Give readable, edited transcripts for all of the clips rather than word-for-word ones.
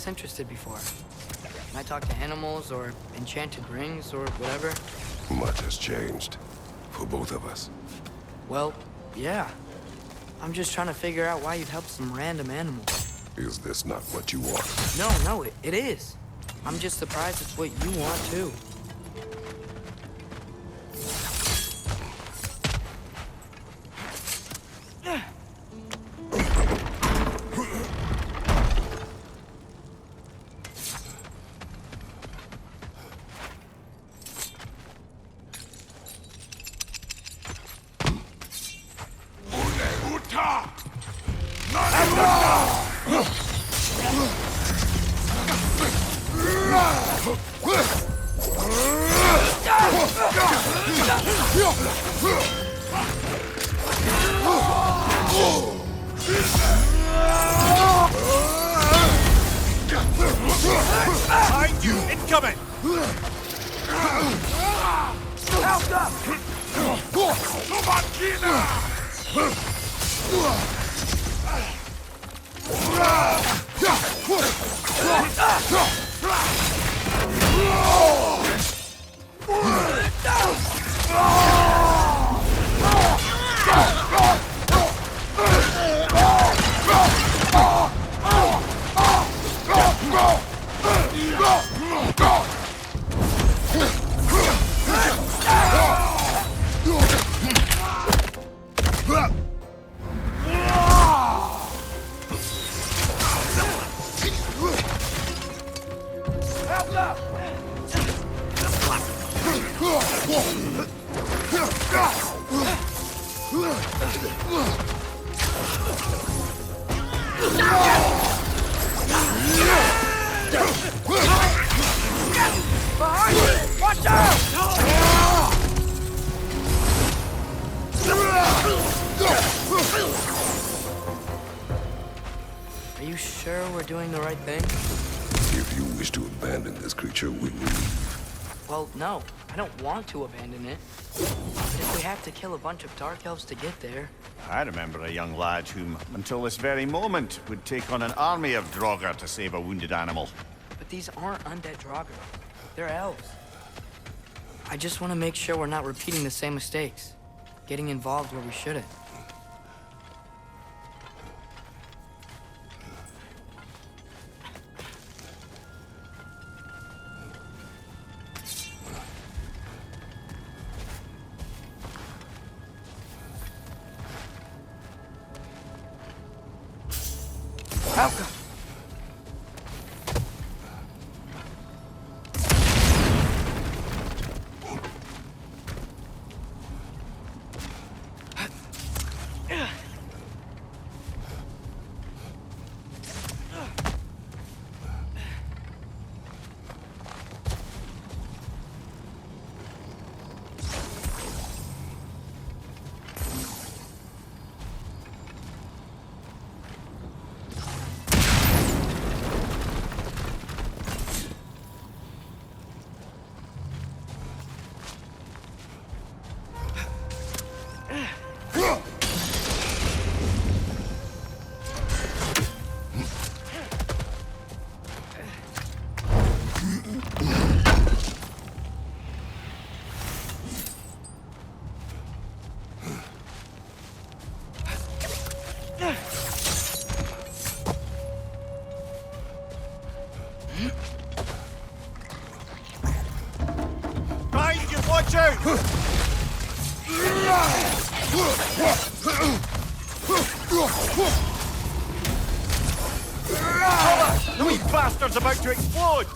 Interested before. When I talk to animals or enchanted rings or whatever. Much has changed. For both of us. Well, yeah. I'm just trying to figure out why you'd help some random animal. Is this not what you want? No, it is. I'm just surprised it's what you want too. Behind you! Incoming! Help up! Watch out! Are you sure we're doing the right thing? If you wish to abandon this creature, we will leave. Well, no. I don't want to abandon it. But if we have to kill a bunch of Dark Elves to get there... I remember a young lad whom, until this very moment, would take on an army of Draugr to save a wounded animal. But these aren't undead Draugr. They're elves. I just want to make sure we're not repeating the same mistakes. Getting involved where we shouldn't. Welcome. Behind you! Watch out! The wee bastard's about to explode!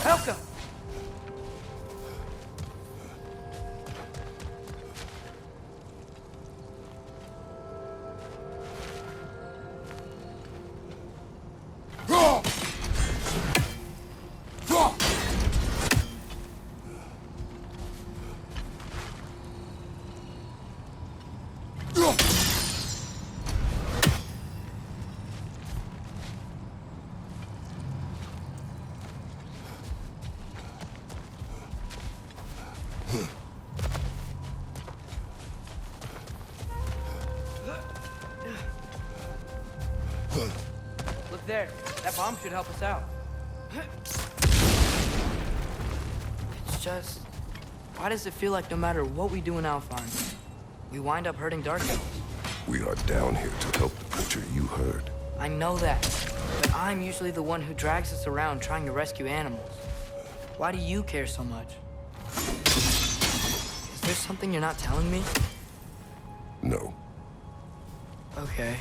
Helka! Look there. That bomb should help us out. It's just... why does it feel like no matter what we do in Alfheim, we wind up hurting Dark Elves? We are down here to help the creature you heard. I know that, but I'm usually the one who drags us around trying to rescue animals. Why do you care so much? Is there something you're not telling me? No. Okay.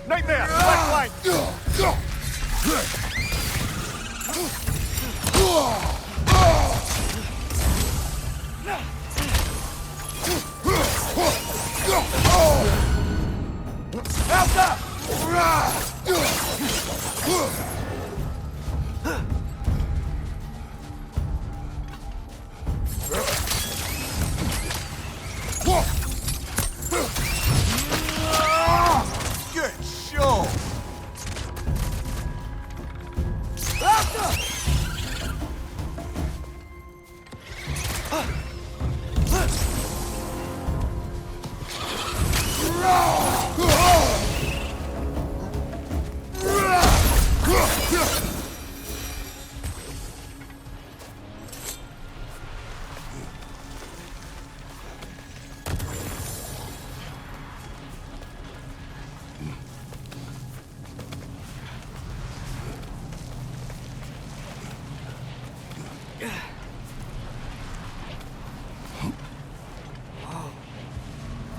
Nightmare! Black Good show!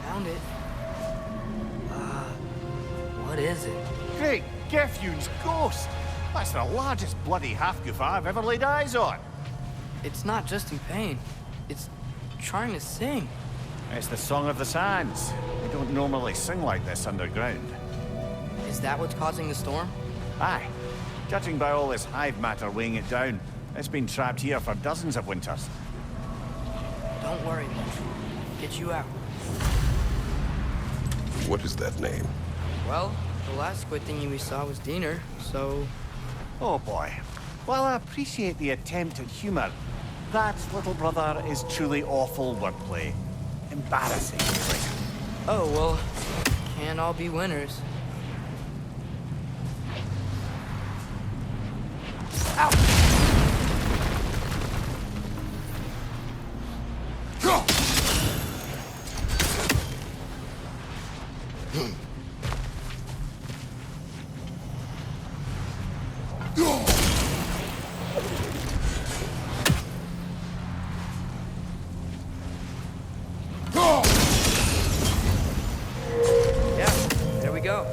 Found it. What is it? Great Gefyun's ghost! That's the largest bloody half-goof I've ever laid eyes on. It's not just in pain. It's trying to sing. It's the Song of the Sands. They don't normally sing like this underground. Is that what's causing the storm? Aye. Judging by all this hive matter weighing it down, it's been trapped here for dozens of winters. Don't worry, Mitch. Get you out. What is that name? Well, the last squid thingy we saw was Diener, so... Oh boy. While I appreciate the attempt at humor, that, little brother, is truly awful wordplay. Embarrassing, really. Oh, well, can't all be winners. Yeah, there we go.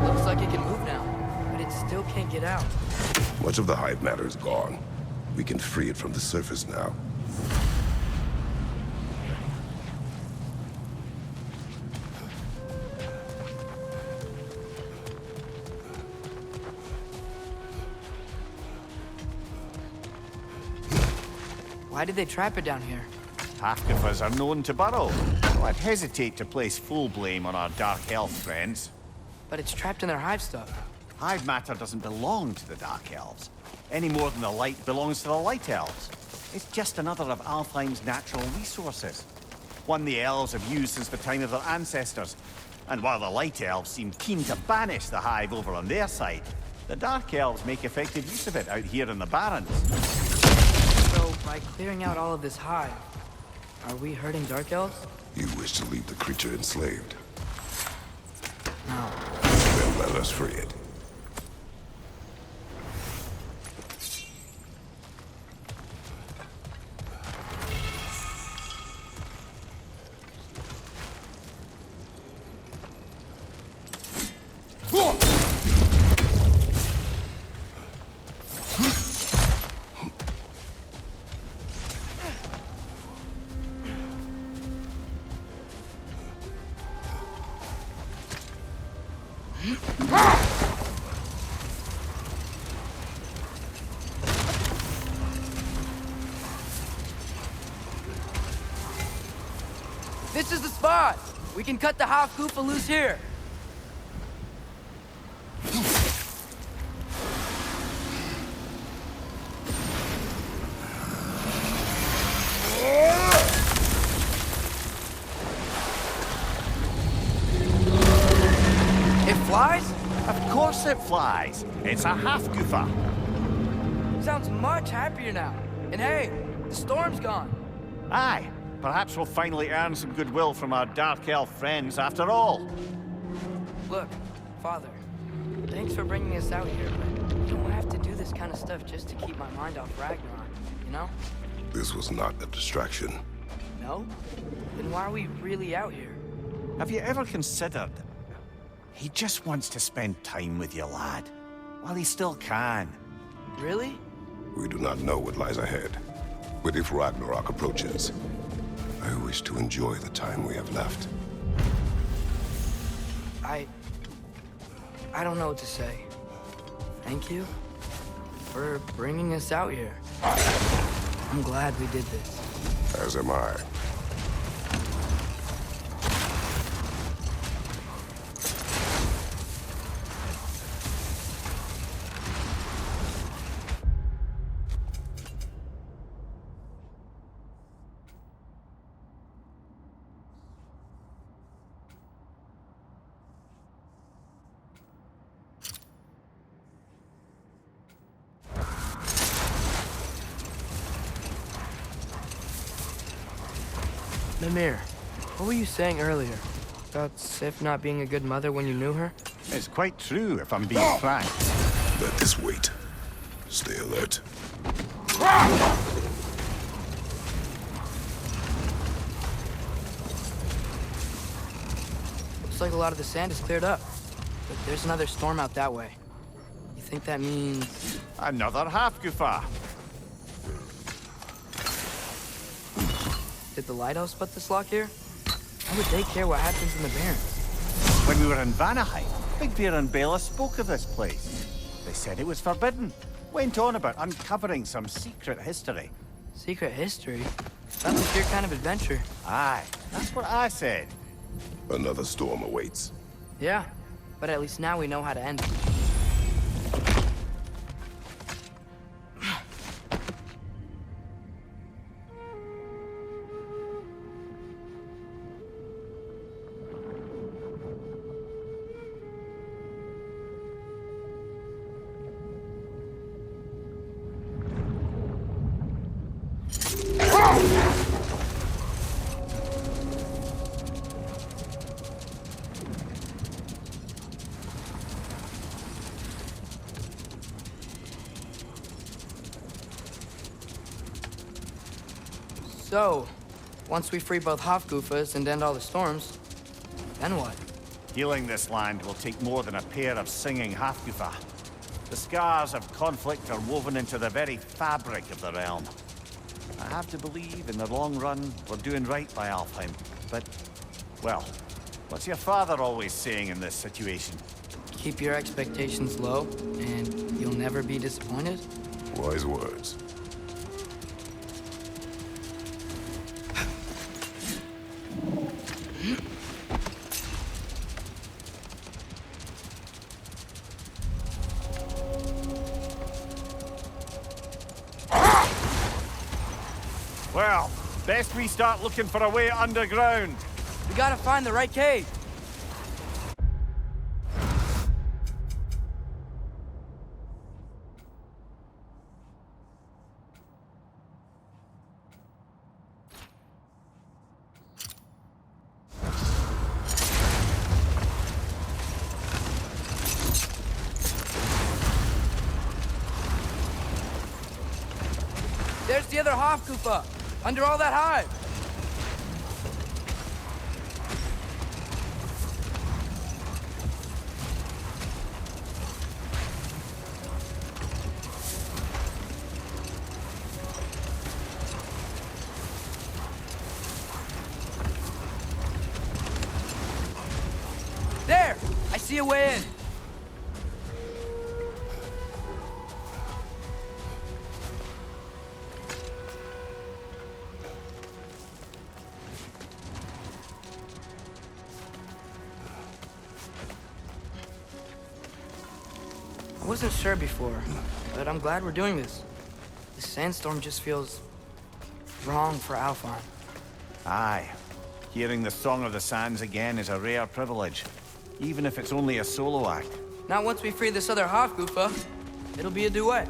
Looks like it can move now, but it still can't get out. Much of the hive matter is gone. We can free it from the surface now. Why did they trap it down here? Half-Gifas are known to burrow, so I'd hesitate to place full blame on our Dark Elf friends. But it's trapped in their hive stuff. Hive matter doesn't belong to the Dark Elves, any more than the light belongs to the Light Elves. It's just another of Alfheim's natural resources. One the Elves have used since the time of their ancestors. And while the Light Elves seem keen to banish the Hive over on their side, the Dark Elves make effective use of it out here in the Barrens. So, by clearing out all of this hive, are we hurting Dark Elves? You wish to leave the creature enslaved. No. Then let us free it. This is the spot! We can cut the half Goofa loose here! It flies? Of course it flies. It's a half-Goofa. Sounds much happier now. And hey, the storm's gone. Aye. Perhaps we'll finally earn some goodwill from our Dark Elf friends after all. Look, Father, thanks for bringing us out here, but you don't have to do this kind of stuff just to keep my mind off Ragnarok, you know? This was not a distraction. No? Then why are we really out here? Have you ever considered... He just wants to spend time with you, lad. While he still can. Really? We do not know what lies ahead. But if Ragnarok approaches, I wish to enjoy the time we have left. I don't know what to say. Thank you for bringing us out here. I'm glad we did this. As am I. Mimir, what were you saying earlier? About Sif not being a good mother when you knew her? It's quite true, if I'm being frank. Let this wait. Stay alert. Looks like a lot of the sand is cleared up. But there's another storm out that way. You think that means... Another half-goofa. Did the lighthouse put this lock here? Why would they care what happens in the Barrens? When we were in Vanaheim, Big Bear and Bela spoke of this place. They said it was forbidden. Went on about uncovering some secret history. Secret history? That's like your kind of adventure. Aye, that's what I said. Another storm awaits. Yeah, but at least now we know how to end it. So, once we free both Hofgufas and end all the storms, then what? Healing this land will take more than a pair of singing half-goofa. The scars of conflict are woven into the very fabric of the realm. I have to believe, in the long run, we're doing right by Alfheim. But, well, what's your father always saying in this situation? Keep your expectations low, and you'll never be disappointed? Wise words. Well, best we start looking for a way underground. We gotta find the right cave. There's the other Hofgufa, under all that hive. There! I see a way in. I wasn't sure before, but I'm glad we're doing this. This sandstorm just feels wrong for Alfheim. Aye. Hearing the Song of the Sands again is a rare privilege, even if it's only a solo act. Not once we free this other Hofgufa. It'll be a duet.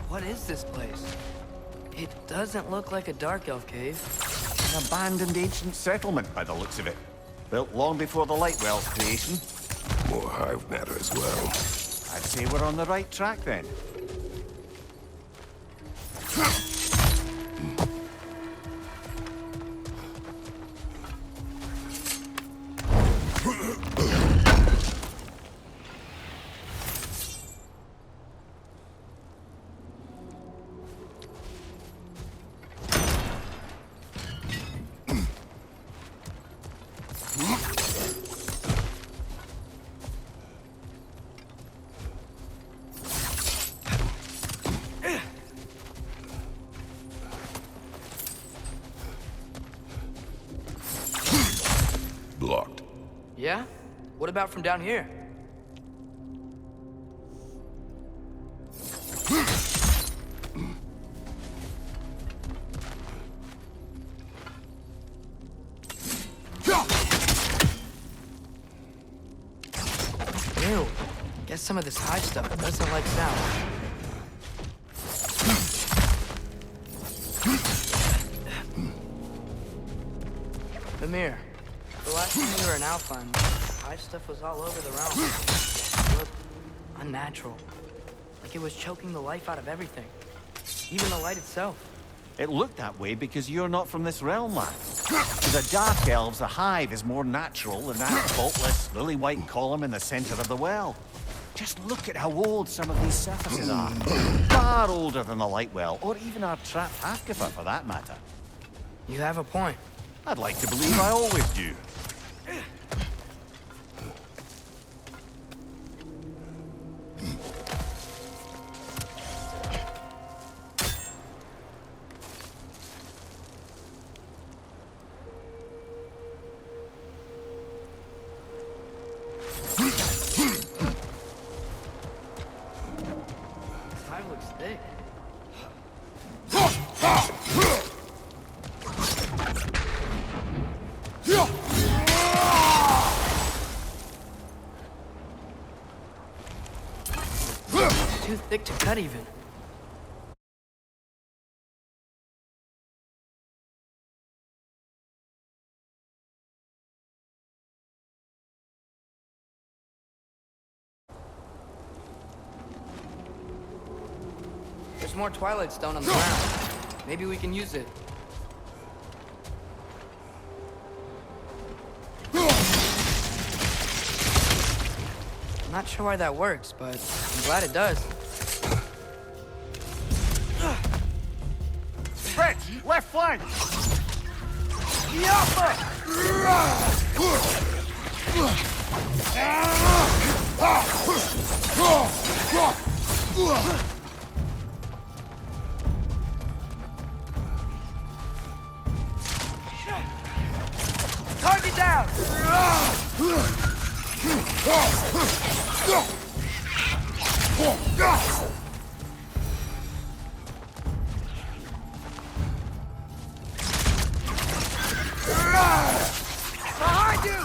What is this place? It doesn't look like a Dark Elf cave. An abandoned ancient settlement by the looks of it. Built long before the Lightwell's creation. More hive matter as well. I'd say we're on the right track then. Blocked. Yeah? What about from down here? Ew. Guess some of this hive stuff doesn't like sound. Amir, the last time we were in Alpine, hive stuff was all over the realm. It looked unnatural. Like it was choking the life out of everything. Even the light itself. It looked that way because you're not from this realm, lad. To the Dark Elves, the hive is more natural than that faultless, lily-white column in the center of the well. Just look at how old some of these surfaces are. Far older than the light well, or even our trapped half-giffer, for that matter. You have a point. I'd like to believe I always do. This hive looks thick. Too thick to cut even. There's more Twilight Stone on the ground. Maybe we can use it. I'm not sure why that works, but I'm glad it does. French, left flank! Target down! Behind you!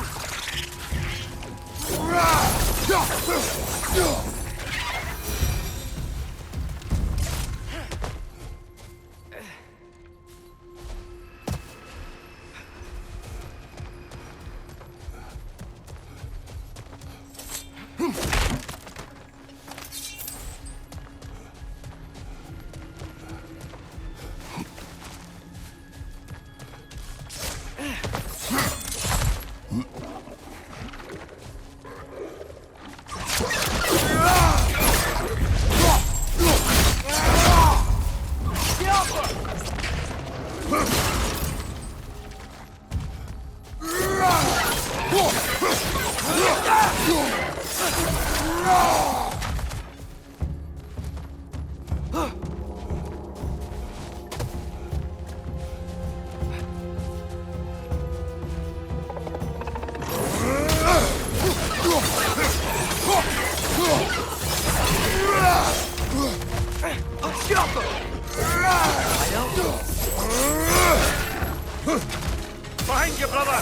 Behind you, brother!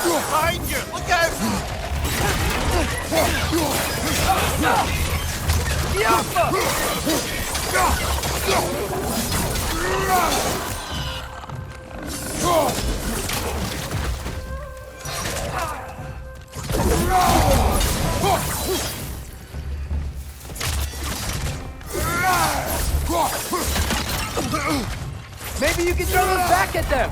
Behind you! Look out! Maybe you can throw those back at them!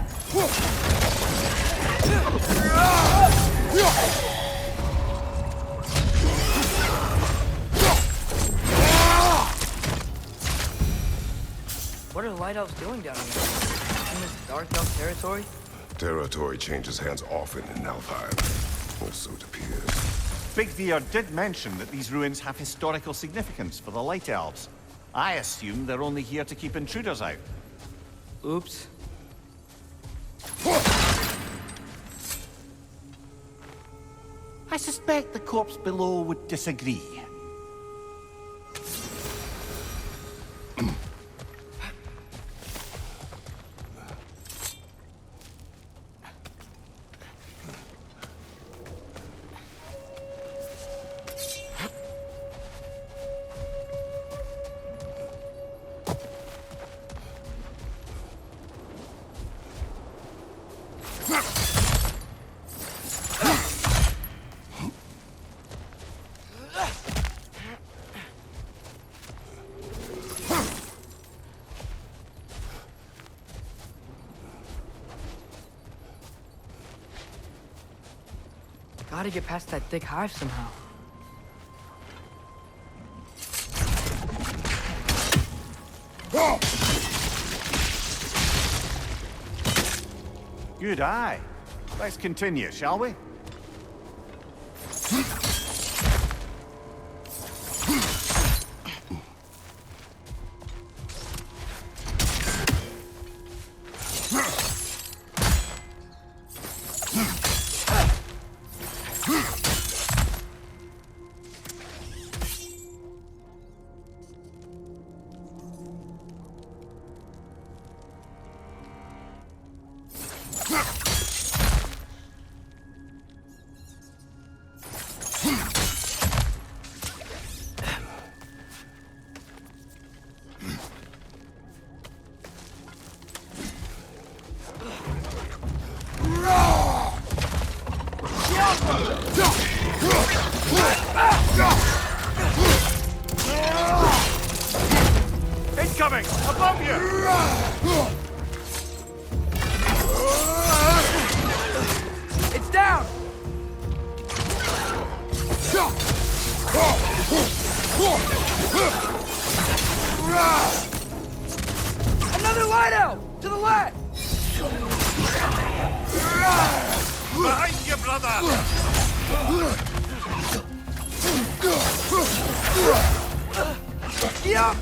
What are the Light Elves doing down here? In this Dark Elf territory? Territory changes hands often in Alfheim. Or so it appears. Big Veer did mention that these ruins have historical significance for the Light Elves. I assume they're only here to keep intruders out. Oops. I suspect the corpse below would disagree. Gotta get past that thick hive somehow. Good eye. Let's continue, shall we? Incoming! Above you! It's down! Another light elf! To the left! Behind you, brother! Get up!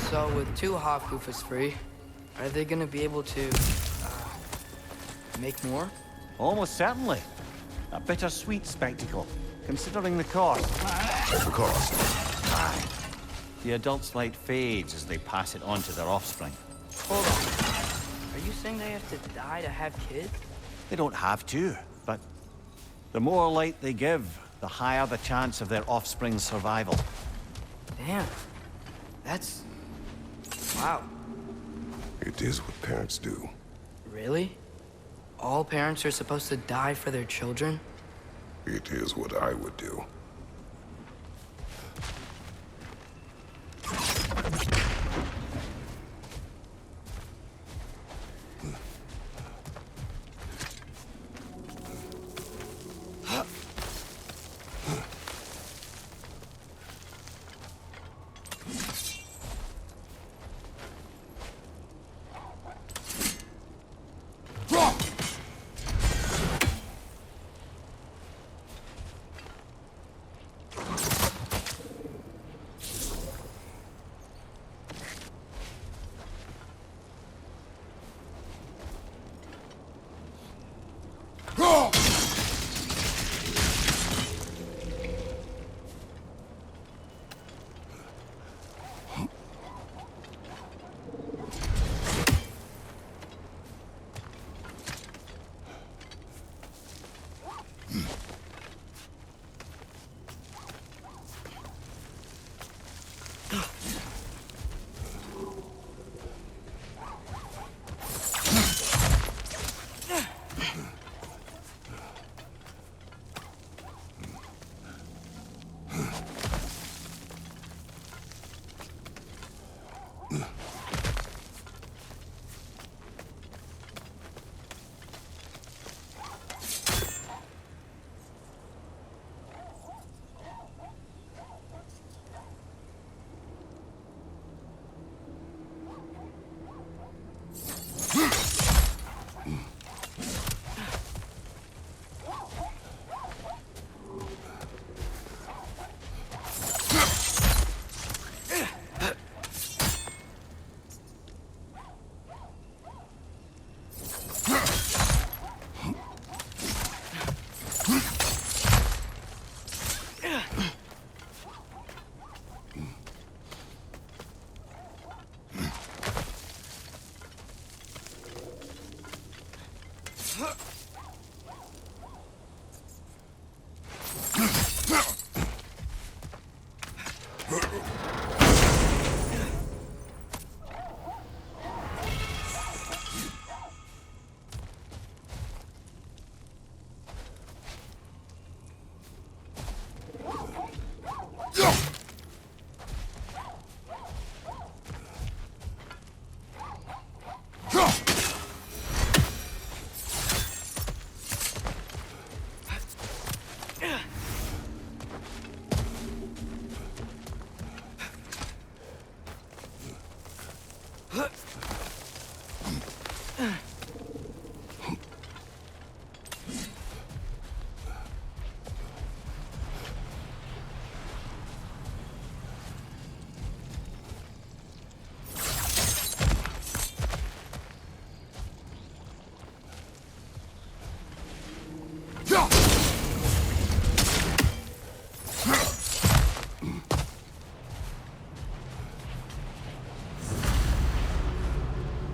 So with two Hofgufas free, are they gonna be able to, make more? Almost certainly. A bittersweet spectacle, considering the cost. The cost. The adult's light fades as they pass it on to their offspring. Hold on. Are you saying they have to die to have kids? They don't have to, but the more light they give, the higher the chance of their offspring's survival. Damn. That's... wow. It is what parents do. Really? All parents are supposed to die for their children? It is what I would do.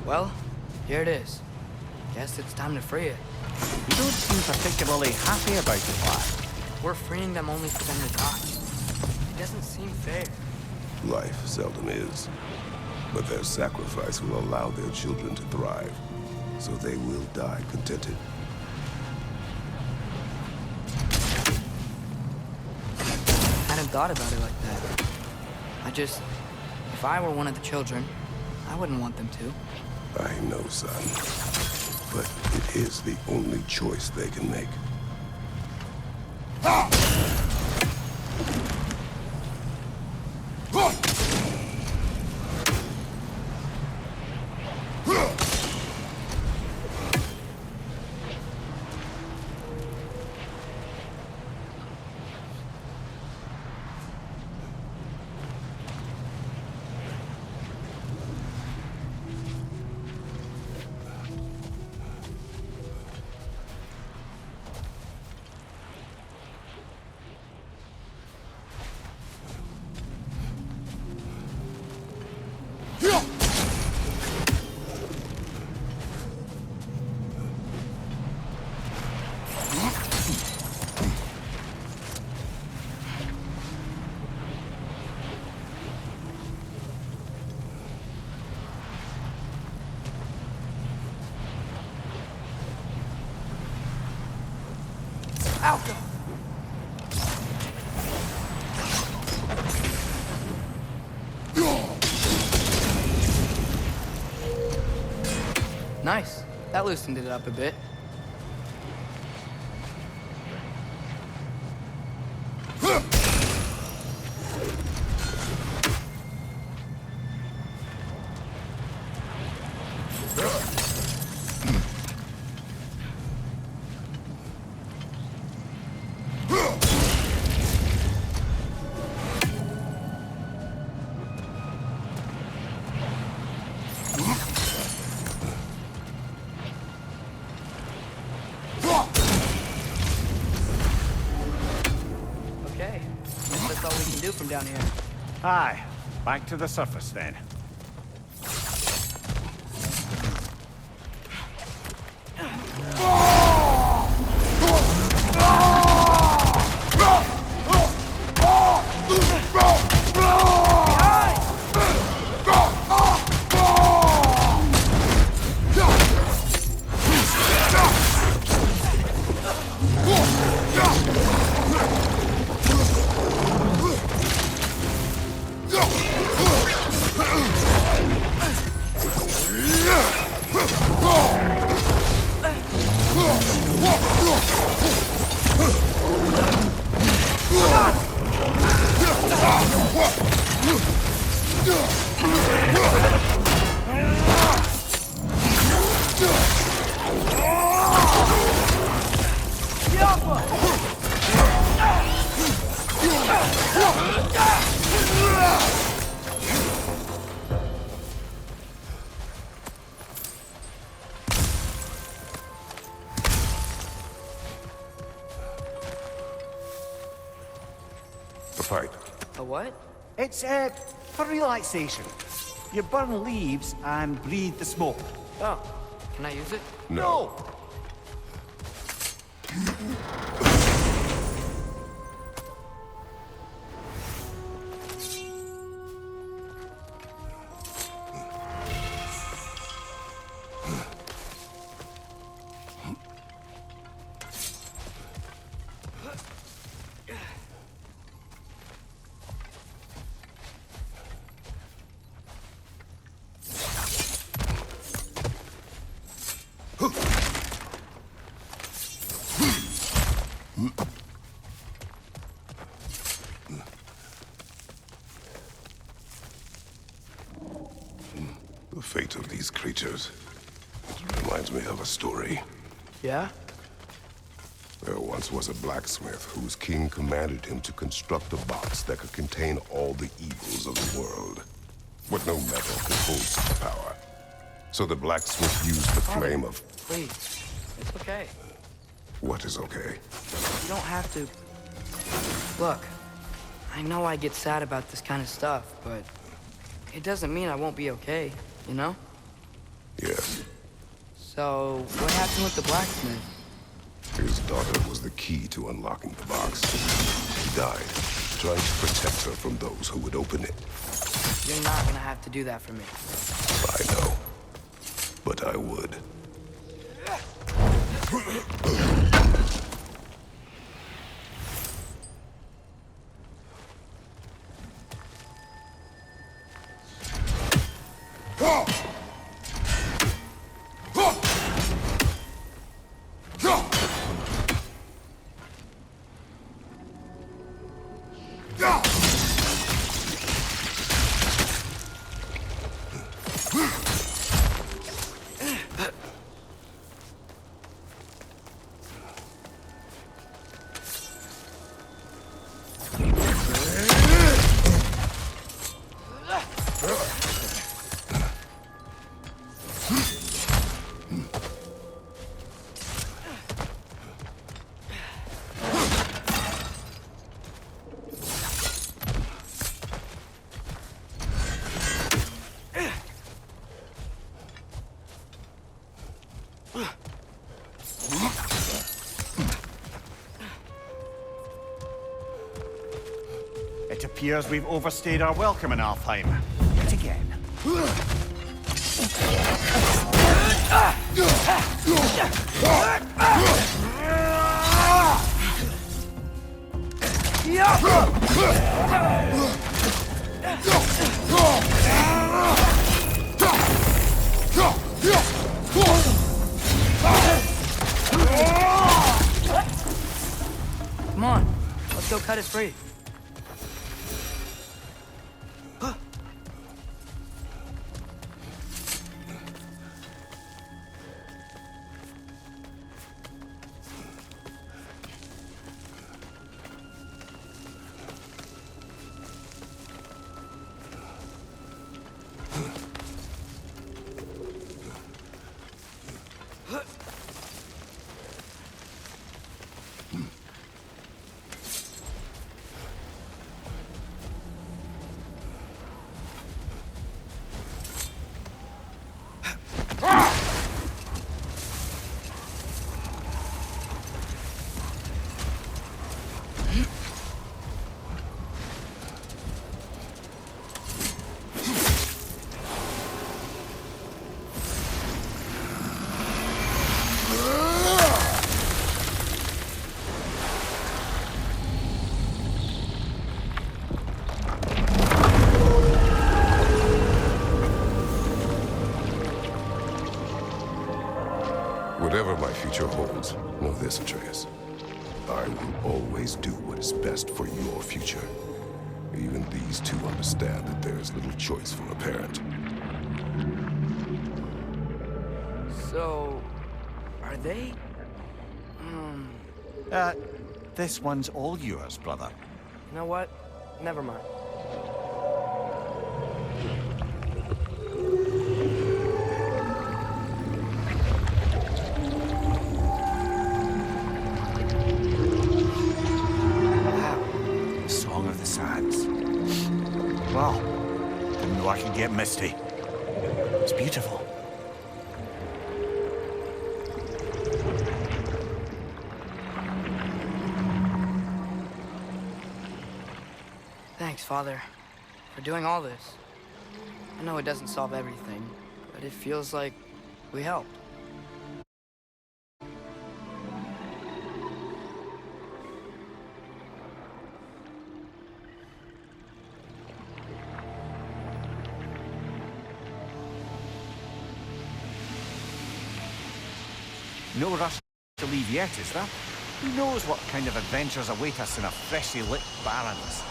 Well, here it is. Guess it's time to free it. You don't seem particularly happy about it, lad. We're freeing them only for them to die. It doesn't seem fair. Life seldom is. But their sacrifice will allow their children to thrive. So they will die contented. I hadn't thought about it like that. If I were one of the children, I wouldn't want them to. I know, son. But it is the only choice they can make. Alka! Nice. That loosened it up a bit. Okay. Guess that's all we can do from down here. Aye, back to the surface then. A fight. A what? It's, for relaxation. You burn leaves and breathe the smoke. Oh, can I use it? No! Huh. fate of these creatures reminds me of a story. Yeah? There once was a blacksmith whose king commanded him to construct a box that could contain all the evils of the world. But no metal could hold such power. So the blacksmith used the flame of... Please. It's okay. What is okay? You don't have to... Look, I know I get sad about this kind of stuff, but it doesn't mean I won't be okay, you know? Yes. So, what happened with the blacksmith? His daughter was the key to unlocking the box. He died, trying to protect her from those who would open it. You're not gonna have to do that for me. I know. But I would. It appears we've overstayed our welcome in Alfheim. Yet again. Come on, let's go cut it free. Whatever my future holds, know this, Atreus. I will always do what is best for your future. Even these two understand that there is little choice for a parent. So, are they? This one's all yours, brother. You know what? Never mind. Song of the Sands. Wow. Didn't know I could get misty. It's beautiful. Thanks, Father, for doing all this. I know it doesn't solve everything, but it feels like we helped. No rush to leave yet, is there? Who knows what kind of adventures await us in a freshly lit Barrens?